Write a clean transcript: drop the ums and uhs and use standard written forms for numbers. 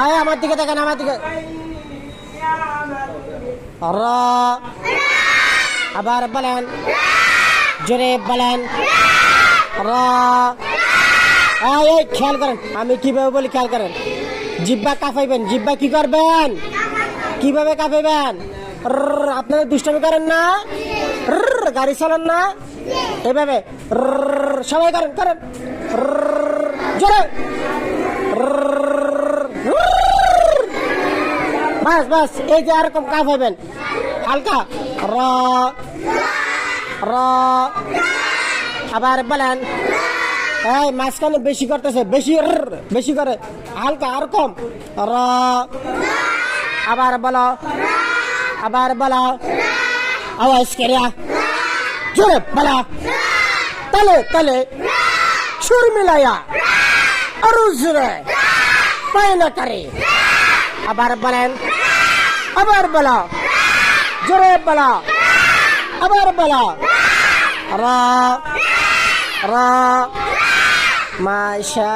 আয় আমার দিকে দেখেন, আমার দিকে। র, আবার বলেন, জোরে বলেন, র। এই খেয়াল করেন আমি কিভাবে বলি, খেয়াল করেন। জিব্বা কাঁপাইবেন, জিব্বা কি করবেন, কিভাবে কাঁপাইবেন? আপনারা দুষ্টামি করেন না, গাড়ি চালান না, এভাবে সবাই করেন, করেন জোরে। বাস বাস, এই যে এরকম কাঁপাইবেন হালকা। র, র, আবার বলেন। এই মাঝখানে বেশি করতেছে, বেশি বেশি করে, হালকা আর কম। র, আবার বলো, আবার বলো, আওয়াজ করিয়া জোরে বলা, তালে তালে সুর মিলাইয়া আরো জোরে পায়না করে। আবার বলেন, আবার বলো, জোরে বলো, আবার বলো। র, র, মাশা